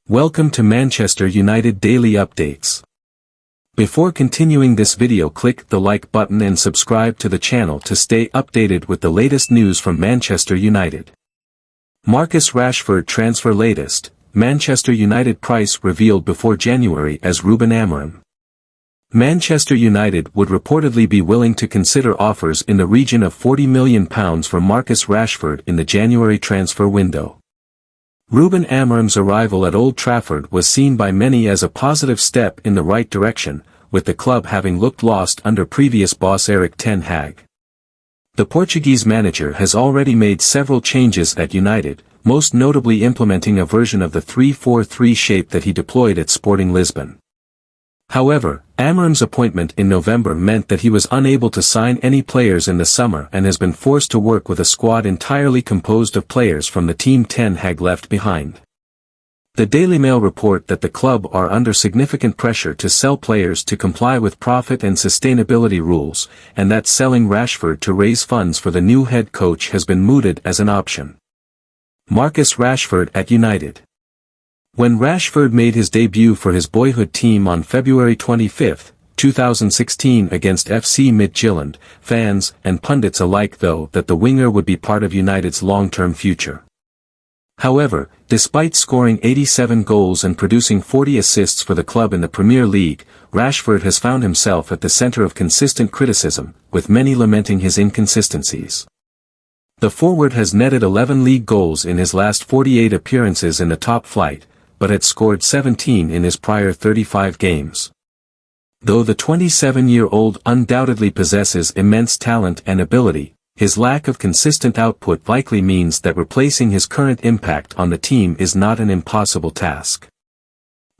Welcome to Manchester United Daily Updates. Before continuing this video, click the like button and subscribe to the channel to stay updated with the latest news from Manchester United. Marcus Rashford transfer latest, Manchester United price revealed before January as Ruben Amorim. Manchester United would reportedly be willing to consider offers in the region of £40 million for Marcus Rashford in the January transfer window. Ruben Amorim's arrival at Old Trafford was seen by many as a positive step in the right direction, with the club having looked lost under previous boss Erik ten Hag. The Portuguese manager has already made several changes at United, most notably implementing a version of the 3-4-3 shape that he deployed at Sporting Lisbon. However, Amorim's appointment in November meant that he was unable to sign any players in the summer and has been forced to work with a squad entirely composed of players from the team ten Hag left behind. The Daily Mail report that the club are under significant pressure to sell players to comply with profit and sustainability rules, and that selling Rashford to raise funds for the new head coach has been mooted as an option. Marcus Rashford at United. When Rashford made his debut for his boyhood team on February 25, 2016 against FC Midtjylland, fans and pundits alike thought that the winger would be part of United's long-term future. However, despite scoring 87 goals and producing 40 assists for the club in the Premier League, Rashford has found himself at the centre of consistent criticism, with many lamenting his inconsistencies. The forward has netted 11 league goals in his last 48 appearances in the top flight, but had scored 17 in his prior 35 games. Though the 27-year-old undoubtedly possesses immense talent and ability, his lack of consistent output likely means that replacing his current impact on the team is not an impossible task.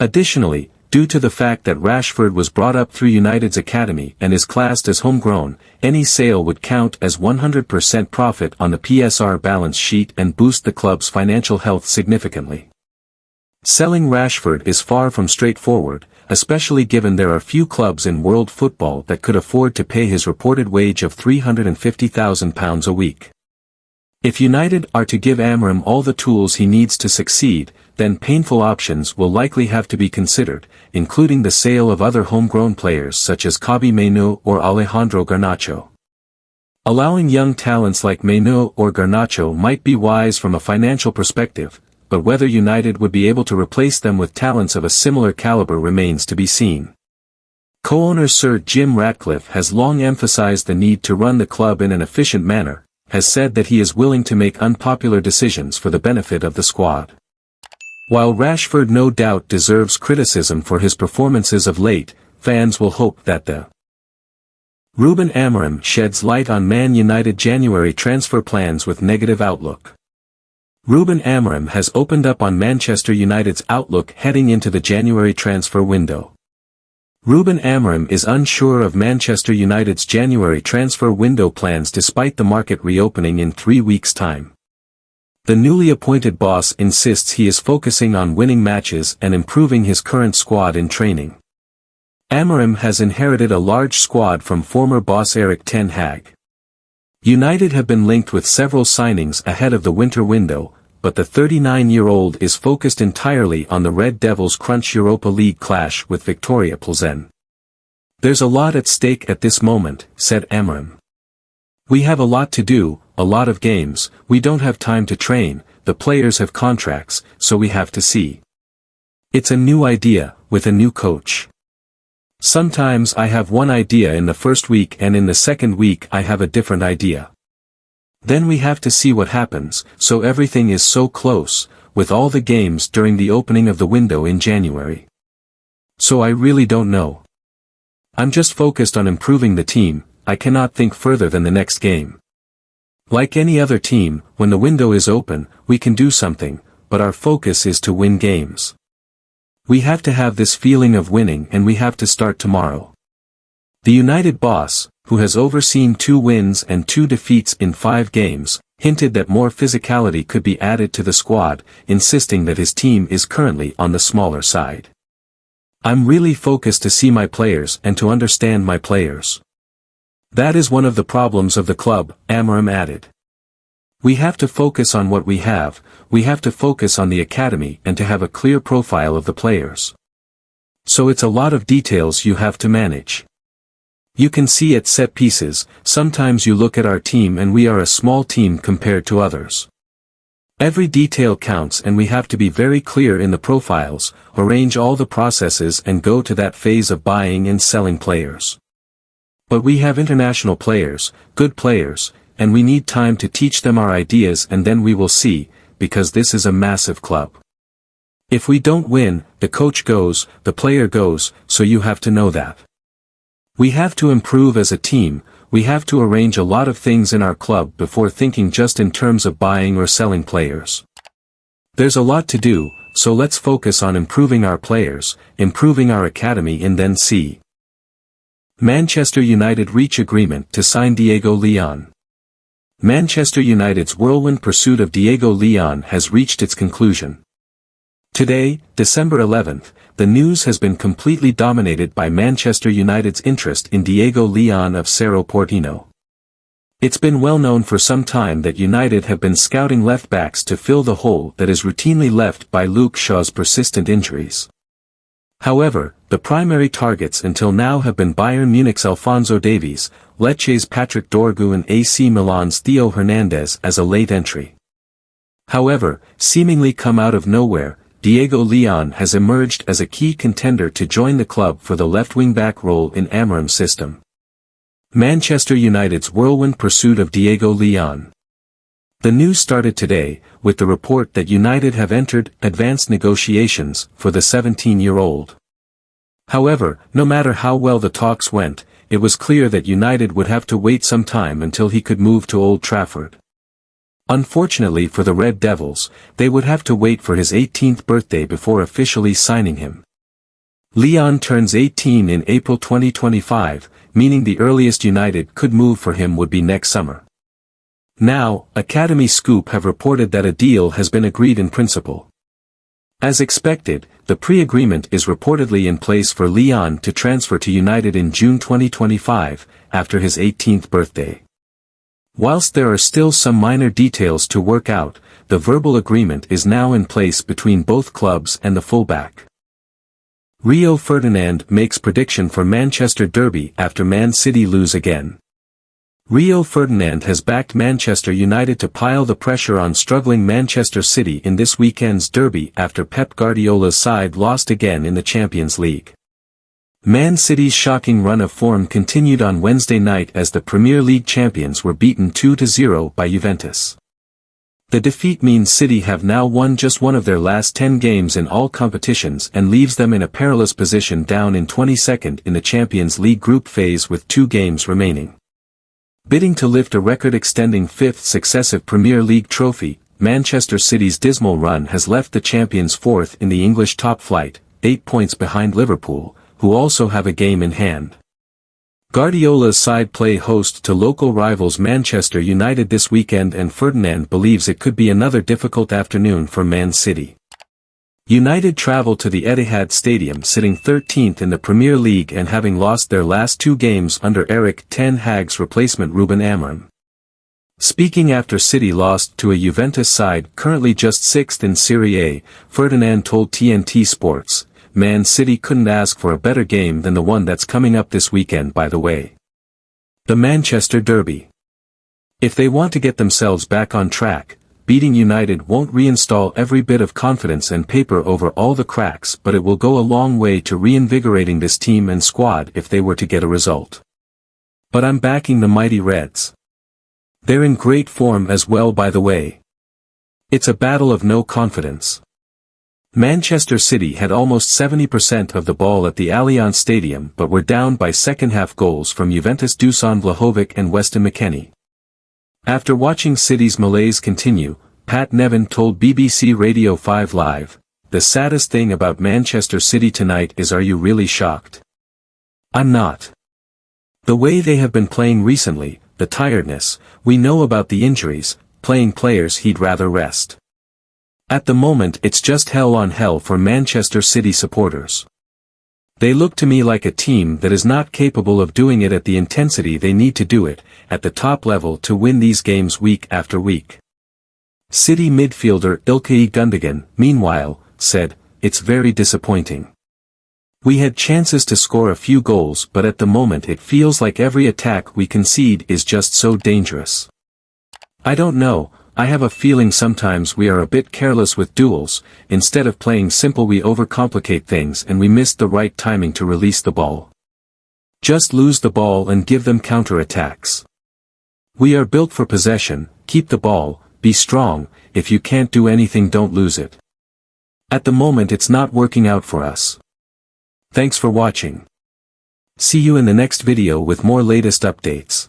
Additionally, due to the fact that Rashford was brought up through United's academy and is classed as homegrown, any sale would count as 100% profit on the PSR balance sheet and boost the club's financial health significantly. Selling Rashford is far from straightforward, especially given there are few clubs in world football that could afford to pay his reported wage of £350,000 a week. If United are to give Amorim all the tools he needs to succeed, then painful options will likely have to be considered, including the sale of other homegrown players such as Kobbie Mainoo or Alejandro Garnacho. Allowing young talents like Mainoo or Garnacho might be wise from a financial perspective, but whether United would be able to replace them with talents of a similar caliber remains to be seen. Co-owner Sir Jim Ratcliffe has long emphasized the need to run the club in an efficient manner, has said that he is willing to make unpopular decisions for the benefit of the squad. While Rashford no doubt deserves criticism for his performances of late, fans will hope that the Ruben Amorim sheds light on Man United January transfer plans with negative outlook. Ruben Amorim has opened up on Manchester United's outlook heading into the January transfer window. Ruben Amorim is unsure of Manchester United's January transfer window plans despite the market reopening in 3 weeks' time. The newly appointed boss insists he is focusing on winning matches and improving his current squad in training. Amorim has inherited a large squad from former boss Erik ten Hag. United have been linked with several signings ahead of the winter window, but the 39-year-old is focused entirely on the Red Devils' crunch Europa League clash with Victoria Plzen. "There's a lot at stake at this moment," said Amorim. "We have a lot to do, a lot of games, we don't have time to train, the players have contracts, so we have to see. It's a new idea, with a new coach. Sometimes I have one idea in the first week and in the second week I have a different idea. Then we have to see what happens, so everything is so close, with all the games during the opening of the window in January. So I really don't know. I'm just focused on improving the team, I cannot think further than the next game. Like any other team, when the window is open, we can do something, but our focus is to win games. We have to have this feeling of winning and we have to start tomorrow." The United boss, who has overseen 2 wins and 2 defeats in 5 games, hinted that more physicality could be added to the squad, insisting that his team is currently on the smaller side. "I'm really focused to see my players and to understand my players. That is one of the problems of the club," Amorim added. We have to focus on what we have to focus on the academy and to have a clear profile of the players. So it's a lot of details you have to manage. You can see at set pieces, sometimes you look at our team and we are a small team compared to others. Every detail counts and we have to be very clear in the profiles, arrange all the processes and go to that phase of buying and selling players. But we have international players, good players, and we need time to teach them our ideas and then we will see, because this is a massive club. If we don't win, the coach goes, the player goes, so you have to know that. We have to improve as a team, we have to arrange a lot of things in our club before thinking just in terms of buying or selling players. There's a lot to do, so let's focus on improving our players, improving our academy and then see. Manchester United reach agreement to sign Diego Leon. Manchester United's whirlwind pursuit of Diego Leon has reached its conclusion. Today, December 11th, the news has been completely dominated by Manchester United's interest in Diego Leon of Cerro Porteño. It's been well known for some time that United have been scouting left-backs to fill the hole that is routinely left by Luke Shaw's persistent injuries. However, the primary targets until now have been Bayern Munich's Alphonso Davies, Lecce's Patrick Dorgu and AC Milan's Theo Hernandez as a late entry. However, seemingly come out of nowhere, Diego Leon has emerged as a key contender to join the club for the left wing-back role in Amorim's system. Manchester United's whirlwind pursuit of Diego Leon. The news started today, with the report that United have entered advanced negotiations for the 17-year-old. However, no matter how well the talks went, it was clear that United would have to wait some time until he could move to Old Trafford. Unfortunately for the Red Devils, they would have to wait for his 18th birthday before officially signing him. Leon turns 18 in April 2025, meaning the earliest United could move for him would be next summer. Now, Academy Scoop have reported that a deal has been agreed in principle. As expected, the pre-agreement is reportedly in place for Leon to transfer to United in June 2025, after his 18th birthday. Whilst there are still some minor details to work out, the verbal agreement is now in place between both clubs and the fullback. Rio Ferdinand makes prediction for Manchester derby after Man City lose again. Rio Ferdinand has backed Manchester United to pile the pressure on struggling Manchester City in this weekend's derby after Pep Guardiola's side lost again in the Champions League. Man City's shocking run of form continued on Wednesday night as the Premier League champions were beaten 2-0 by Juventus. The defeat means City have now won just one of their last 10 games in all competitions and leaves them in a perilous position down in 22nd in the Champions League group phase with 2 games remaining. Bidding to lift a record-extending 5th successive Premier League trophy, Manchester City's dismal run has left the champions 4th in the English top flight, 8 points behind Liverpool, who also have a game in hand. Guardiola's side play host to local rivals Manchester United this weekend and Ferdinand believes it could be another difficult afternoon for Man City. United travel to the Etihad Stadium sitting 13th in the Premier League and having lost their last 2 games under Erik ten Hag's replacement Ruben Amorim. Speaking after City lost to a Juventus side currently just 6th in Serie A, Ferdinand told TNT Sports, "Man City couldn't ask for a better game than the one that's coming up this weekend by the way. The Manchester Derby. If they want to get themselves back on track, beating United won't reinstall every bit of confidence and paper over all the cracks, but it will go a long way to reinvigorating this team and squad if they were to get a result. But I'm backing the mighty Reds. They're in great form as well by the way. It's a battle of no confidence." Manchester City had almost 70% of the ball at the Allianz Stadium but were down by second-half goals from Juventus' Dusan Vlahovic and Weston McKennie. After watching City's malaise continue, Pat Nevin told BBC Radio 5 Live, "The saddest thing about Manchester City tonight is are you really shocked? I'm not. The way they have been playing recently, the tiredness, we know about the injuries, playing players he'd rather rest. At the moment it's just hell on hell for Manchester City supporters. They look to me like a team that is not capable of doing it at the intensity they need to do it, at the top level to win these games week after week. City midfielder Ilkay Gundogan, meanwhile, said, "It's very disappointing. We had chances to score a few goals, but at the moment it feels like every attack we concede is just so dangerous. I don't know, I have a feeling sometimes we are a bit careless with duels, instead of playing simple we overcomplicate things and we missed the right timing to release the ball. Just lose the ball and give them counter-attacks. We are built for possession, keep the ball, be strong, if you can't do anything don't lose it. At the moment it's not working out for us." Thanks for watching. See you in the next video with more latest updates.